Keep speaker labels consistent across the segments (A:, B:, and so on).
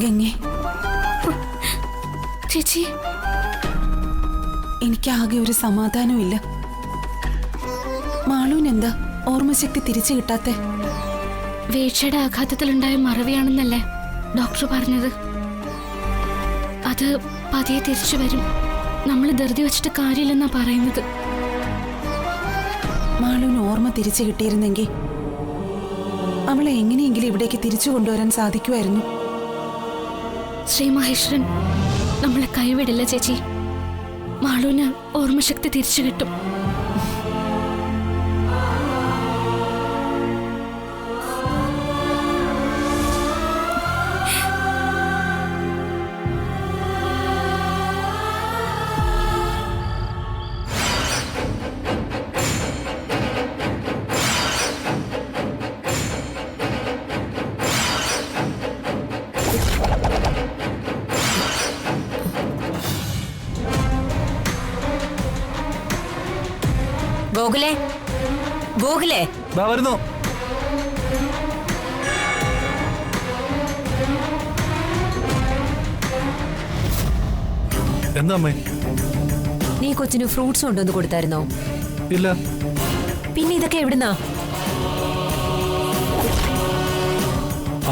A: ഗംഗേ,
B: ചേച്ചി,
A: എനിക്കാകെ ഒരു സമാധാനമില്ല. മാളൂനെന്താ ഓർമ്മശക്തി തിരിച്ചു കിട്ടാത്തെ?
B: വീഴ്ചയുടെ ആഘാതത്തിലുണ്ടായ മറവിയാണെന്നല്ലേ ഡോക്ടർ പറഞ്ഞത്. അത് പതിയെ തിരിച്ചു വരും. നമ്മൾ ധൃതി വെച്ചിട്ട് കാര്യമില്ലെന്നാ പറയുന്നത്.
A: മാളൂന് ഓർമ്മ തിരിച്ചു കിട്ടിയിരുന്നെങ്കിൽ അവളെ എങ്ങനെയെങ്കിലും ഇവിടേക്ക് തിരിച്ചു കൊണ്ടുവരാൻ സാധിക്കുമായിരുന്നു.
B: ശ്രീ മഹേശ്വരൻ നമ്മളെ കൈവിടില്ല ചേച്ചി. മാളൂന് ഓർമ്മശക്തി തിരിച്ചു കിട്ടും.
C: ഗോകുലേ, ഗോകുലേ,
D: വരുന്നു. എന്താ അമ്മേ?
C: നീ കൊച്ചിന് ഫ്രൂട്ട്സ് കൊണ്ടുവന്ന് കൊടുത്തായിരുന്നോ?
D: ഇല്ല.
C: പിന്നെ ഇതൊക്കെ എവിടുന്നാ?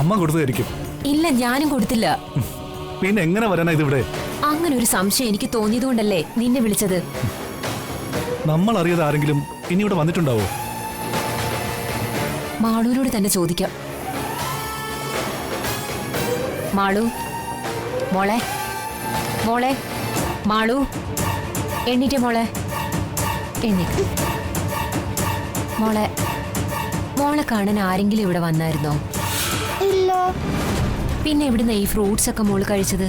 D: അമ്മ കൊടുത്തതായിരിക്കും.
C: ഇല്ല, ഞാനും കൊടുത്തില്ല.
D: പിന്നെ എങ്ങനെ വരാനാ ഇതിവിടെ?
C: അങ്ങനെ ഒരു സംശയം എനിക്ക് തോന്നിയതുകൊണ്ടല്ലേ നിന്നെ വിളിച്ചത്.
D: നമ്മൾ അറിയാതെ ആരെങ്കിലും ഇനി ഇവിടെ വന്നിട്ടുണ്ടാവോ?
C: മാളൂരോട് തന്നെ ചോദിക്കാം. മാളു, മോളെ, മോളെ, മാളു, എണ്ണീറ്റേ മോളെ, എണ്ണീക്ക്. മോളെ, മോളെ കാണാൻ ആരെങ്കിലും ഇവിടെ വന്നായിരുന്നോ?
E: ഇല്ല.
C: പിന്നെ എവിടുന്ന ഈ ഫ്രൂട്ട്സ് ഒക്കെ മോള് കഴിച്ചത്?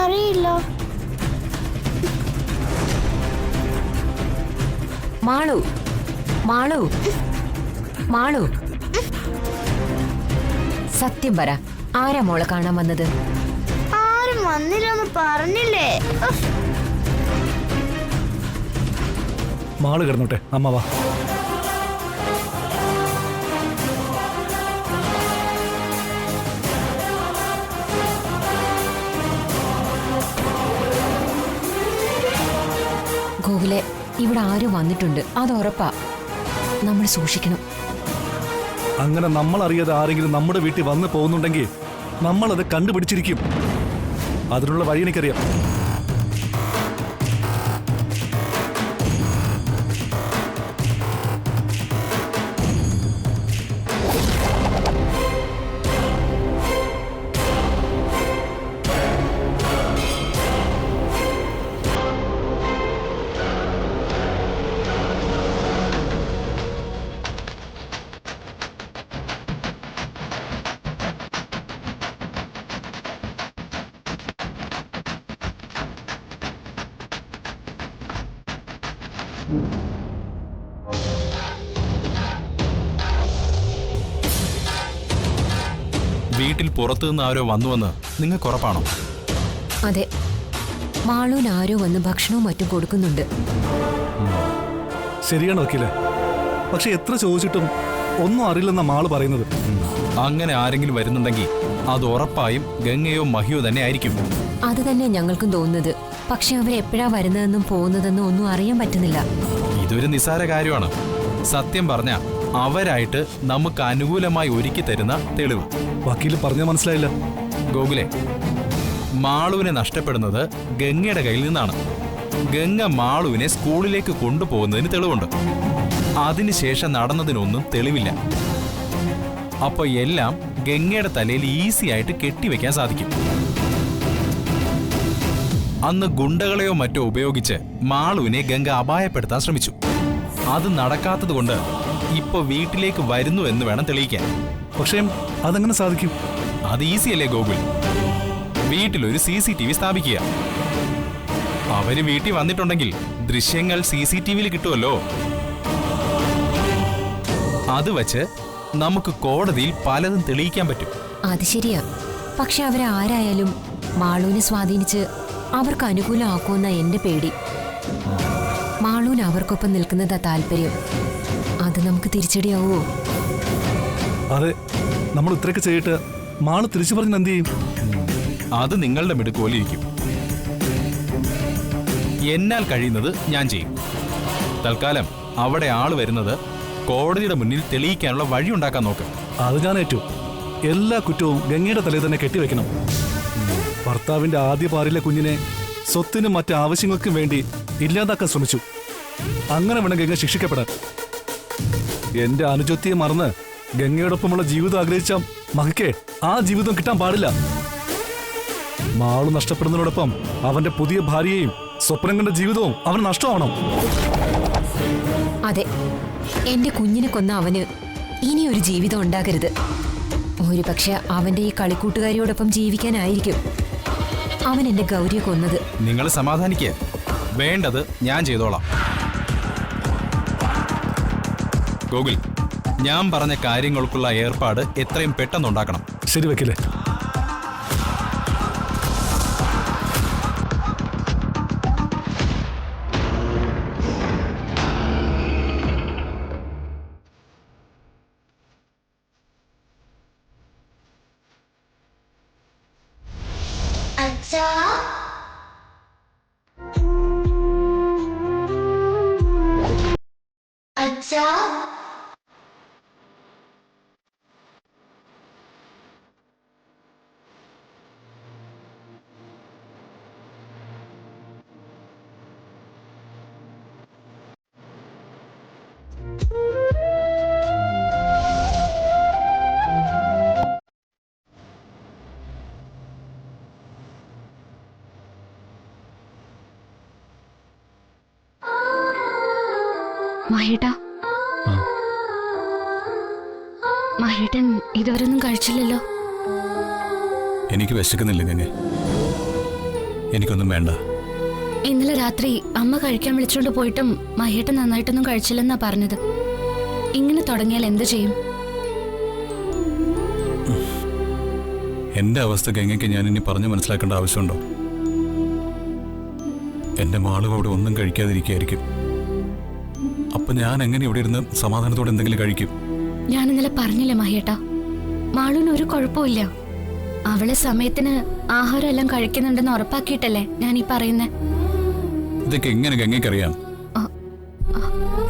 E: അറിയില്ല.
C: മാളു, മാളു, മാളു, സത്യം പറ, ആരാ മോളെ കാണാൻ വന്നത്?
E: ആരും വന്നില്ലെന്ന് പറഞ്ഞില്ലേ?
D: മാള് കിടന്നോട്ടെ, അമ്മ വാ.
C: ഗോകുലെ, ഇവിടെ ആരും വന്നിട്ടുണ്ട്, അത് ഉറപ്പാ. നമ്മൾ സൂക്ഷിക്കണം.
D: അങ്ങനെ നമ്മൾ അറിയാതെ ആരെങ്കിലും നമ്മുടെ വീട്ടിൽ വന്ന് പോകുന്നുണ്ടെങ്കിൽ നമ്മളത് കണ്ടുപിടിച്ചിരിക്കും. അതിനുള്ള വഴി എനിക്കറിയാം.
F: വീട്ടിൽ പുറത്തുനിന്ന് ആരോ വന്നുവെന്ന് നിങ്ങൾക്ക് ഉറപ്പാണോ?
C: അതെ, മാളൂന് ആരോ വന്ന് ഭക്ഷണവും മറ്റും കൊടുക്കുന്നുണ്ട്.
D: ശരിയാണ് വക്കീലെ. പക്ഷെ എത്ര ചോദിച്ചിട്ടും ഒന്നും അറിയില്ലെന്ന മാള് പറയുന്നത്.
F: അങ്ങനെ ആരെങ്കിലും വരുന്നുണ്ടെങ്കിൽ അത് ഉറപ്പായും ഗംഗയോ മഹിയോ തന്നെ ആയിരിക്കും.
C: അത് തന്നെ ഞങ്ങൾക്കും തോന്നുന്നത്. പക്ഷെ അവരെപ്പോഴാ വരുന്നതെന്നും പോകുന്നതെന്നും ഒന്നും അറിയാൻ പറ്റുന്നില്ല.
F: ഇതൊരു നിസ്സാര കാര്യമാണ്. സത്യം പറഞ്ഞ അവരായിട്ട് നമുക്ക് അനുകൂലമായി ഒരുക്കി തരുന്ന തെളിവ്.
D: വക്കീല് പറഞ്ഞാൽ മനസ്സിലായില്ല.
F: ഗോകുലെ, മാളുവിനെ നഷ്ടപ്പെടുന്നത് ഗംഗയുടെ കയ്യിൽ നിന്നാണ്. ഗംഗ മാളുവിനെ സ്കൂളിലേക്ക് കൊണ്ടുപോകുന്നതിന് തെളിവുണ്ട്. അതിനുശേഷം നടന്നതിനൊന്നും തെളിവില്ല. അപ്പൊ എല്ലാം ഗംഗയുടെ തലയിൽ ഈസി ആയിട്ട് കെട്ടിവെക്കാൻ സാധിക്കും. അന്ന് ഗുണ്ടകളെയോ മറ്റോ ഉപയോഗിച്ച് മാളുവിനെ ഗംഗ അപായപ്പെടുത്താൻ ശ്രമിച്ചു. അത് നടക്കാത്തതുകൊണ്ട് ഇപ്പൊ വീട്ടിലേക്ക് വരുന്നു എന്ന് വേണം തെളിയിക്കാൻ.
D: പക്ഷേ അതെങ്ങനെ സാധിക്കും?
F: അത് ഈസിയല്ലേ ഗോകുൽ? വീട്ടിലൊരു CCTV സ്ഥാപിക്കുക. അവര് വീട്ടിൽ വന്നിട്ടുണ്ടെങ്കിൽ ദൃശ്യങ്ങൾ CCTVയിൽ കിട്ടുമല്ലോ. അത് വച്ച് നമുക്ക് കോടതിയിൽ പലതും തെളിയിക്കാൻ പറ്റും.
C: അത് ശരിയാ. പക്ഷെ അവരാരായാലും മാളൂനെ സ്വാധീനിച്ച് അവർക്ക് അനുകൂലമാക്കുമെന്ന എന്റെ പേടി. മാളൂന് അവർക്കൊപ്പം നിൽക്കുന്നതാ താല്പര്യം. അത് നമുക്ക് തിരിച്ചടിയാവോ?
D: അതെ, നമ്മൾ ഇത്രയൊക്കെ ചെയ്തിട്ട് മാള് തിരിച്ചു പറഞ്ഞ എന്ത് ചെയ്യും?
F: അത് നിങ്ങളുടെ മിടുക്കോലിരിക്കും. എന്നാൽ കഴിയുന്നത് ഞാൻ ചെയ്യും. തൽക്കാലം അവിടെ ആള് വരുന്നത് കോടതിയുടെ മുന്നിൽ തെളിയിക്കാനുള്ള വഴി ഉണ്ടാക്കാൻ നോക്ക്.
D: അത് ഞാൻ ഏറ്റു. എല്ലാ കുറ്റവും ഗംഗയുടെ തലയിൽ തന്നെ കെട്ടിവെക്കണം. ഭർത്താവിന്റെ ആദ്യ പാറിലെ കുഞ്ഞിനെ സ്വത്തിനും മറ്റ് ആവശ്യങ്ങൾക്കും വേണ്ടി ഇല്ലാതാക്കാൻ ശ്രമിച്ചു. അങ്ങനെ വേണം ഗംഗ ശിക്ഷിക്കപ്പെടാൻ. എന്റെ അനുജത്തിയെ മറന്ന് ഗംഗയോടൊപ്പമുള്ള ജീവിതം ആഗ്രഹിച്ച മകയ്ക്ക് ആ ജീവിതം കിട്ടാൻ പാടില്ല. മാളു നഷ്ടപ്പെടുന്നതിനോടൊപ്പം അവന്റെ പുതിയ ഭാര്യയെയും സ്വപ്നം കണ്ട ജീവിതവും അവന് നഷ്ടമാവണം.
C: അതെ, എന്റെ കുഞ്ഞിനെ കൊന്ന അവന് ഇനിയൊരു ജീവിതം ഉണ്ടാകരുത്. ഒരുപക്ഷെ അവന്റെ ഈ കളിക്കൂട്ടുകാരിയോടൊപ്പം ജീവിക്കാനായിരിക്കും അവൻ എന്റെ ഗൗരിയെ കൊന്നത്.
F: നിങ്ങൾ സമാധാനിക്കുക. വേണ്ടത് ഞാൻ ചെയ്തോളാം. ഗോകുൽ, ഞാൻ പറഞ്ഞ കാര്യങ്ങൾക്കുള്ള ഏർപ്പാട് എത്രയും പെട്ടെന്ന് ഉണ്ടാക്കണം.
D: ശരി വെക്കില്ലേ?
E: അച്ഛാ, അച്ഛാ,
B: മഹേട്ടാ, മഹേട്ടൻ ഇതുവരെയൊന്നും കഴിച്ചില്ലല്ലോ.
G: എനിക്ക് വിശക്കുന്നില്ല ഗംഗ. എനിക്കൊന്നും വേണ്ട.
B: ഇന്നലെ രാത്രി അമ്മ കഴിക്കാൻ വിളിച്ചോണ്ട് പോയിട്ടും മഹേട്ടൻ നന്നായിട്ടൊന്നും കഴിച്ചില്ലെന്നാ പറഞ്ഞത്. ഇങ്ങനെ തുടങ്ങിയാൽ എന്ത് ചെയ്യും?
G: എന്റെ അവസ്ഥ ഗംഗയ്ക്ക് ഞാൻ ഇനി പറഞ്ഞു മനസ്സിലാക്കേണ്ട ആവശ്യമുണ്ടോ? എന്റെ മാളും അവിടെ ഒന്നും കഴിക്കാതിരിക്കായിരിക്കും. അപ്പൊ ഞാൻ എങ്ങനെ ഇവിടെ ഇരുന്ന് സമാധാനത്തോടെ എന്തെങ്കിലും കഴിക്കും?
B: ഞാൻ ഇന്നലെ പറഞ്ഞില്ലേ മഹേട്ടാ, മാളൂന് ഒരു കുഴപ്പമില്ല. അവളെ സമയത്തിന് ആഹാരം എല്ലാം കഴിക്കുന്നുണ്ടെന്ന് ഉറപ്പാക്കിയിട്ടല്ലേ ഞാൻ ഈ പറയുന്നേ.
G: ഇതൊക്കെ എങ്ങനെ ഗംഗയ്ക്കറിയാം?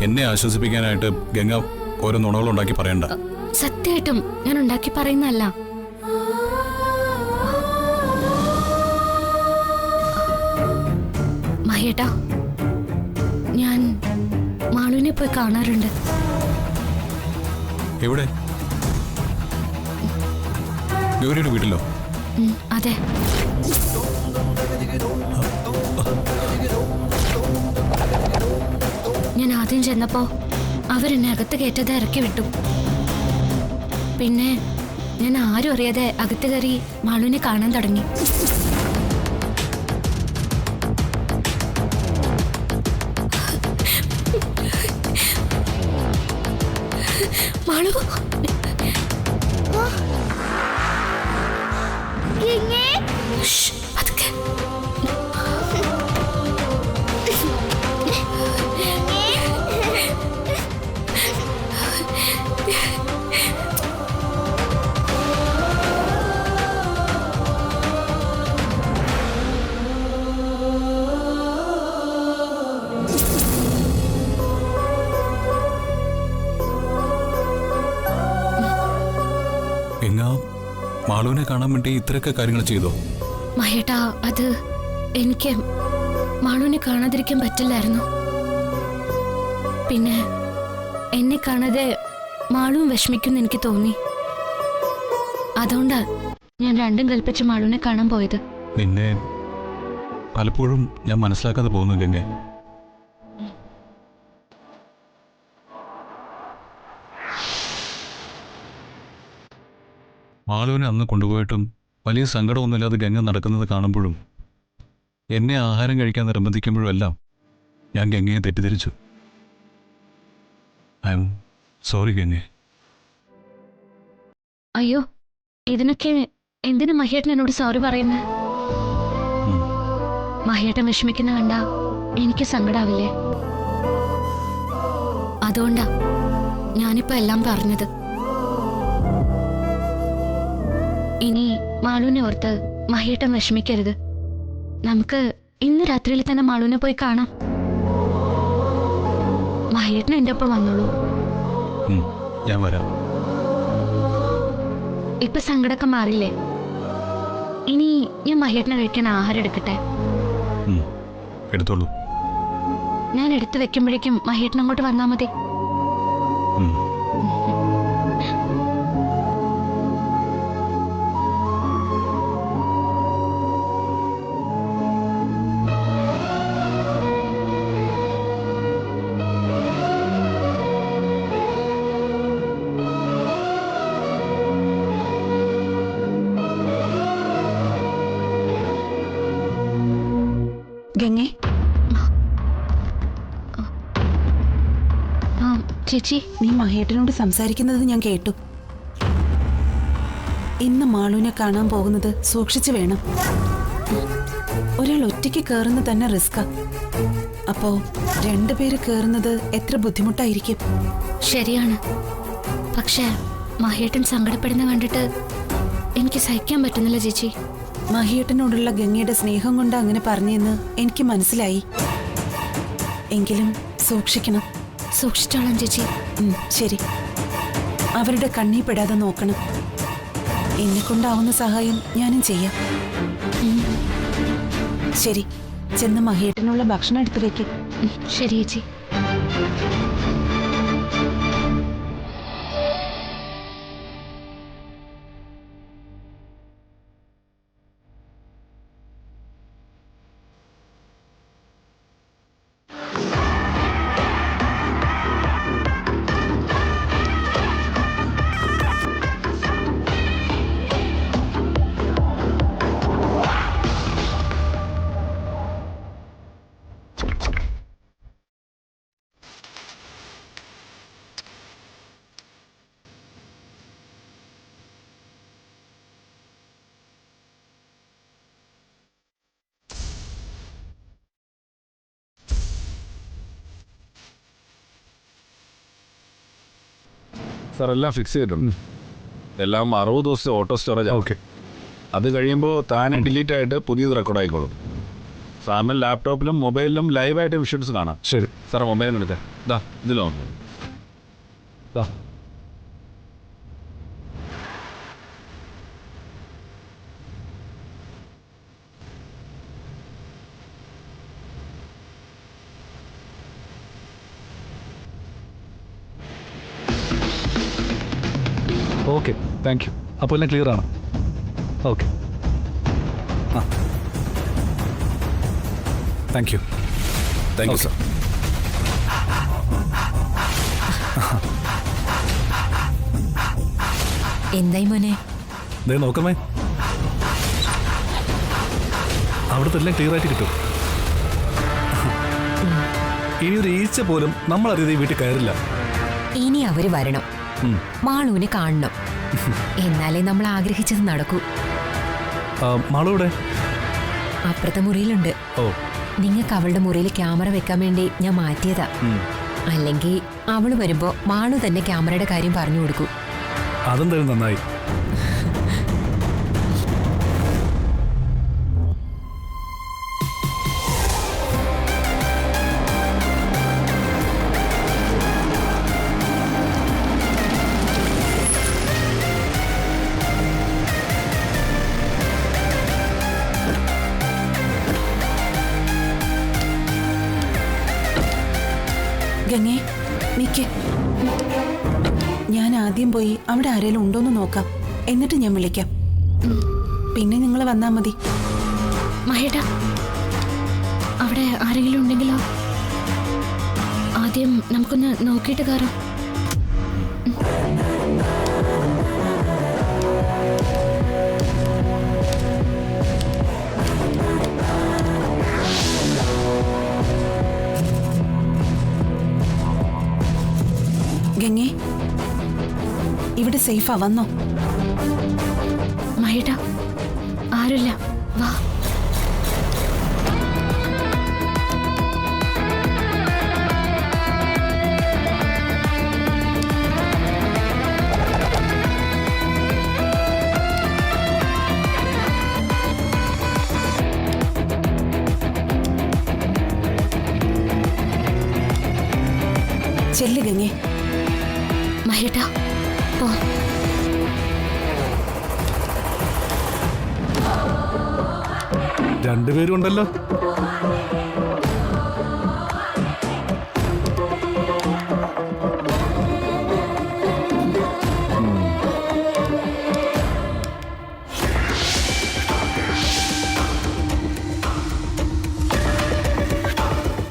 G: എന്നെ ആശ്വസിപ്പിക്കാനായിട്ട് ഗംഗ ഓരോ നുണകളുണ്ടാക്കി പറയണ്ട.
B: സത്യമായിട്ടും ഞാൻ ഉണ്ടാക്കി പറയുന്നതല്ല. മഹേട്ടാ, ഞാൻ മാളുവിനെ പോയി കാണാറുണ്ട്.
G: എവിടെ? ഗൗരിയുടെ വീട്ടിലോ?
B: അതെ. ഞാൻ ആദ്യം ചെന്നപ്പോ അവരെന്നെ അകത്ത് കയറ്റതെ ഇറക്കി വിട്ടു. പിന്നെ ഞാൻ ആരും അറിയാതെ അകത്ത് കയറി മാളുവിനെ കാണാൻ തുടങ്ങി. മാളു,
E: ഗംഗേ,
B: പതുക്കെ.
G: ഗംഗ മാളുവിനെ കാണാൻ വേണ്ടി ഇത്രയൊക്കെ കാര്യങ്ങൾ ചെയ്തോ?
B: മഹേട്ടാ, അത് എനിക്ക് മാളുവിനെ കാണാതിരിക്കാൻ പറ്റില്ലായിരുന്നു. പിന്നെ എന്നെ കാണാതെ മാളുവും വിഷമിക്കുമെന്ന് എനിക്ക് തോന്നി. അതുകൊണ്ടാ ഞാൻ രണ്ടും കൽപ്പിച്ച് മാളുവിനെ കാണാൻ പോയത്.
G: നിന്നെ പലപ്പോഴും ഞാൻ മനസ്സിലാക്കാതെ പോകുന്നു ഗംഗ. മാളുവിനെ അന്ന് കൊണ്ടുപോയിട്ടും വലിയ സങ്കടമൊന്നുമില്ലാതെ ഗംഗ നടക്കുന്നത് കാണുമ്പോഴും എന്നെ ആഹാരം കഴിക്കാൻ നിർബന്ധിക്കുമ്പോഴും എല്ലാം ഞാൻ ഗംഗയെ തെറ്റിദ്ധരിച്ചു. I am sorry Ganga.
B: അയ്യോ, ഇതിനൊക്കെ എന്തിനു മഹേട്ടൻ എന്നോട് സോറി പറയുന്നത്? മഹേട്ടൻ വിഷമിക്കുന്ന കണ്ട എനിക്ക് സങ്കടാവില്ലേ? അതുകൊണ്ടാ ഞാനിപ്പോ എല്ലാം പറഞ്ഞത്. മാളുവിനെ ഓർത്ത് മഹേട്ടൻ വിഷമിക്കരുത്. നമുക്ക് ഇന്ന് രാത്രിയിൽ തന്നെ മാളുവിനെ പോയി കാണാം. മഹേട്ടൻ എൻ്റെ ഒപ്പം വന്നോളൂ.
G: ഞാൻ വരാം.
B: ഇപ്പൊ സങ്കടമൊക്കെ മാറിയില്ലേ? ഇനി ഞാൻ മഹേട്ടനെ കഴിക്കാൻ ആഹാരം എടുക്കട്ടെ?
G: എടുത്തോളൂ.
B: ഞാൻ എടുത്തു വെക്കുമ്പോഴേക്കും മഹേട്ടൻ അങ്ങോട്ട് വന്നാൽ മതി.
A: ഗംഗേ,
B: ചേച്ചി,
A: നീ മഹേട്ടനോട് സംസാരിക്കുന്നത് ഞാൻ കേട്ടു. ഇന്ന് മാളുവിനെ കാണാൻ പോകുന്നത് സൂക്ഷിച്ചു വേണം. ഒരാൾ ഒറ്റയ്ക്ക് കയറുന്ന തന്നെ റിസ്കാ. അപ്പോ രണ്ടുപേര് കയറുന്നത് എത്ര ബുദ്ധിമുട്ടായിരിക്കും.
B: ശരിയാണ്. പക്ഷേ മഹേട്ടൻ സങ്കടപ്പെടുന്ന കണ്ടിട്ട് എനിക്ക് സഹിക്കാൻ പറ്റുന്നില്ല ചേച്ചി.
A: മഹിയേട്ടനോടുള്ള ഗംഗയുടെ സ്നേഹം കൊണ്ട് അങ്ങനെ പറഞ്ഞെന്ന് എനിക്ക് മനസ്സിലായി. എങ്കിലും സൂക്ഷിക്കണം.
B: സൂക്ഷിച്ചോളാം ചേച്ചി.
A: ശരി. അവരുടെ കണ്ണീ പെടാതെ നോക്കണം. എന്നെ കൊണ്ടാവുന്ന സഹായം ഞാനും ചെയ്യാം. ശരി, ചെന്ന് മഹിയേട്ടനുള്ള ഭക്ഷണം എടുത്തു വെക്ക്.
B: ശരി ചേച്ചി.
H: സാർ എല്ലാം ഫിക്സ് ചെയ്തിട്ടുണ്ട്. എല്ലാം 60 ദിവസത്തെ ഓട്ടോ സ്റ്റോറേജ്.
D: ഓക്കെ.
H: അത് കഴിയുമ്പോൾ താനെ ഡിലീറ്റ് ആയിട്ട് പുതിയത് റെക്കോർഡ് ആയിക്കോളും. സാറിന് ലാപ്ടോപ്പിലും മൊബൈലിലും ലൈവായിട്ട് വിഷ്വൽസ് കാണാം.
D: ശരി
H: സാറേ മൊബൈലിന് എടുത്തേ. ഇതാ ഇതിലോ.
D: Okay, thank you. അപ്പോൾ എല്ലാം ക്ലിയർ ആണ്. ഓക്കെ. ആ, thank you.
H: Thank you sir.
C: എന്തായി മോനെ?
D: ദേ നോക്കമേ, അവിടുത്തെ എല്ലാം ക്ലിയർ ആയിട്ട് കിട്ടും. ഇനി ഒരു ഈച്ച പോലും നമ്മളറിയാതെ ഈ വീട്ടിൽ കയറില്ല.
C: ഇനി അവര് വരണം, മാളുവിനെ കാണണം. എന്നാലേ നമ്മൾ ആഗ്രഹിച്ചത് നടക്കൂ.
D: മാളൂടെ
C: അപ്പുറത്തെ മുറിയിലുണ്ട്.
D: ഓ,
C: നിങ്ങൾക്ക് അവളുടെ മുറിയിൽ ക്യാമറ വെക്കാൻ വേണ്ടി ഞാൻ മാറ്റിയതാ. അല്ലെങ്കിൽ അവള് വരുമ്പോ മാളു തന്നെ ക്യാമറയുടെ കാര്യം പറഞ്ഞു കൊടുക്കൂ.
D: അതെന്തായാലും നന്നായി.
A: ഗംഗേ, നിക്ക്. ഞാൻ ആദ്യം പോയി അവിടെ ആരെങ്കിലും ഉണ്ടോന്ന് നോക്കാം. എന്നിട്ട് ഞാൻ വിളിക്കാം. പിന്നെ നിങ്ങൾ വന്നാ മതി.
B: മഹേട്ടാ, അവിടെ ആരെങ്കിലും ഉണ്ടെങ്കിലോ? ആദ്യം നമുക്കൊന്ന് നോക്കിയിട്ട് കയറാം.
A: ഗംഗേ, ഇവിടെ സേഫാ, വന്നോ?
B: മഹേട്ടാ, ആരുമില്ല, വാ. മഹേട്ടാ പോ.
D: രണ്ടുപേരും ഉണ്ടല്ലോ.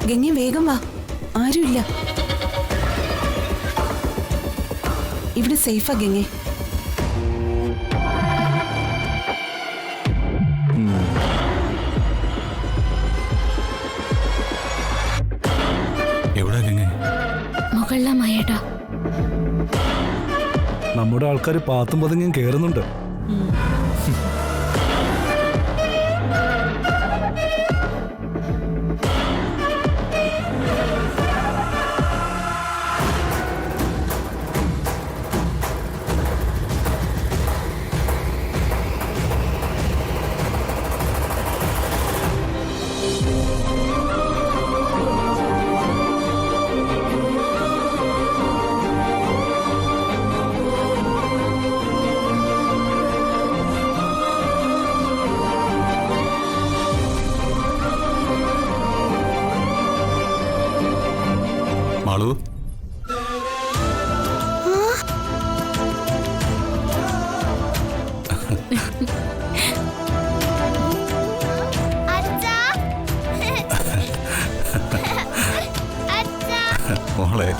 A: ഗംഗെ വേഗം വാ, ആരുമില്ല ഇവിടെ. സേഫാ ഗംഗെ.
G: എവിടാ ഗംഗ?
B: മുകളിലാ മഹേട്ടാ.
D: നമ്മുടെ ആൾക്കാർ പാത്തും പതുങ്ങിയും കേറുന്നുണ്ട്.
G: മാളു,
E: അച്ഛാ അച്ഛാ
G: മോളെ.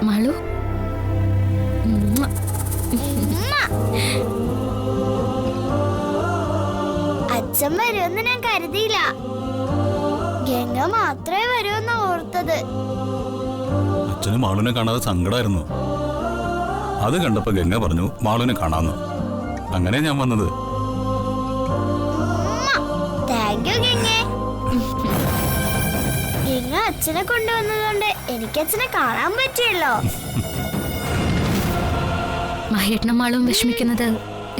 B: മാളു.
E: അച്ഛൻ വരുമെന്ന് ഞാൻ കരുതിയില്ല. ഗംഗ മാത്രമേ വരുമെന്ന് ഓർത്തത്.
G: അച്ഛന് മാളുവിനെ കാണാതെ സങ്കടമായിരുന്നു. അത് കണ്ടപ്പോ ഗംഗ പറഞ്ഞു മാളുവിനെ കാണാന്ന്. അങ്ങനെ ഞാൻ വന്നത്.
E: Thank you ഗംഗേ. ഗംഗ അച്ഛനെ കൊണ്ടുവന്നതുകൊണ്ട് എനിക്ക് അച്ഛനെ കാണാൻ പറ്റിയല്ലോ.
B: മഹേട്ടനും മാളും വിഷമിക്കുന്നത്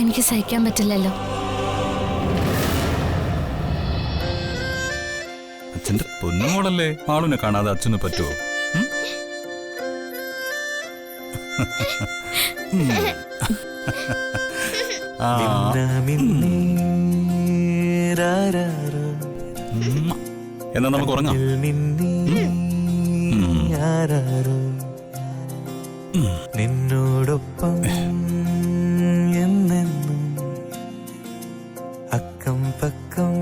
B: എനിക്ക് സഹിക്കാൻ പറ്റില്ലല്ലോ.
G: അച്ഛന്റെ പൊന്നുമോളല്ലേ, മാളുവിനെ കാണാതെ അച്ഛന് പറ്റുമോ? എന്നാ നമുക്ക് ഉറങ്ങാം.
I: നിന്നോടൊപ്പം എന്നെന്നും അക്കം പക്കം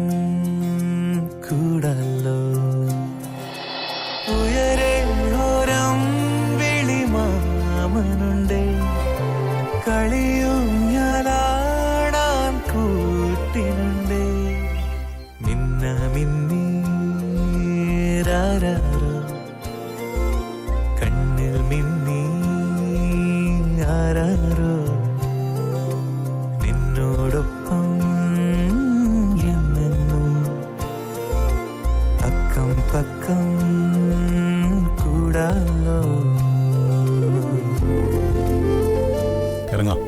I: കൂടല്ലോ. ഉയരെ ഓരം വിളിമാമനുണ്ടേ, കളിയും ഞാനാടാൻ കൂട്ടിനുണ്ടേ. മിന്ന മിന്നീരാരോ കണ്ണിൽ മിന്നി ആരാരോ. നിന്നോടൊപ്പം എന്നെന്നും അക്കം പക്കം കൂടാലോ.
G: ഇറങ്ങാം.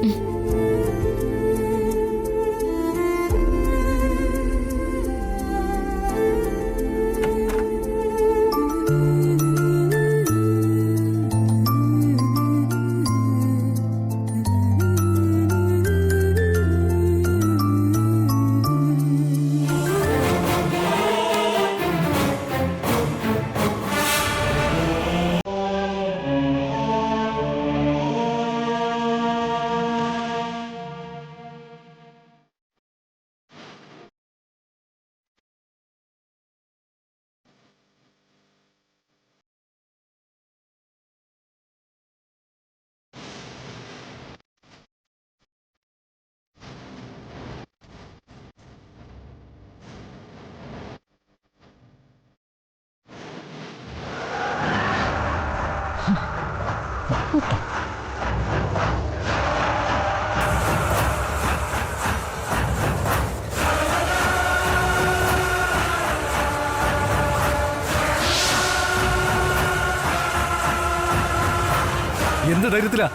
D: എന്ത് ധൈര്യത്തിലാ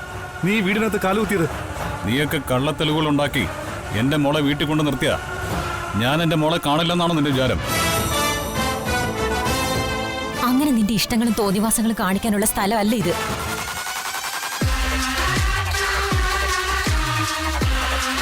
D: നീ ഈ വീടിനകത്ത് കാലുകുത്തിയത്?
G: നീയൊക്കെ കള്ളത്തെളിവുകൾ ഉണ്ടാക്കി എന്റെ മോളെ വീട്ടിൽ കൊണ്ട് നിർത്തിയ ഞാൻ എന്റെ മോളെ കാണില്ലെന്നാണോ നിന്റെ വിചാരം?
C: അങ്ങനെ നിന്റെ ഇഷ്ടങ്ങളും തോന്നിവാസങ്ങളും കാണിക്കാനുള്ള സ്ഥലമല്ല ഇത്.